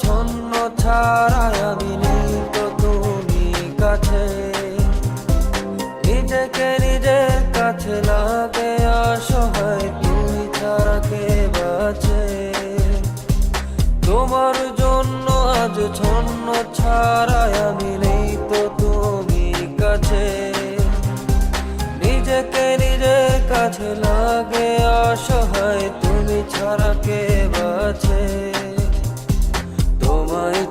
ছন্ন ছাড়ায় আমি নেই তো তুমি কাছে। নিজেকে নিজের কাছে লাগে অসহায়, তুমি ছাড়া কে বাঁচে। তোমার জন্য আজ ছন্ন ছাড়ায় আমি নেই তো তুমি কাছে। নিজেকে নিজের কাছে লাগে অসহায়, তুমি ছাড়া কে বাঁচে। তোমায়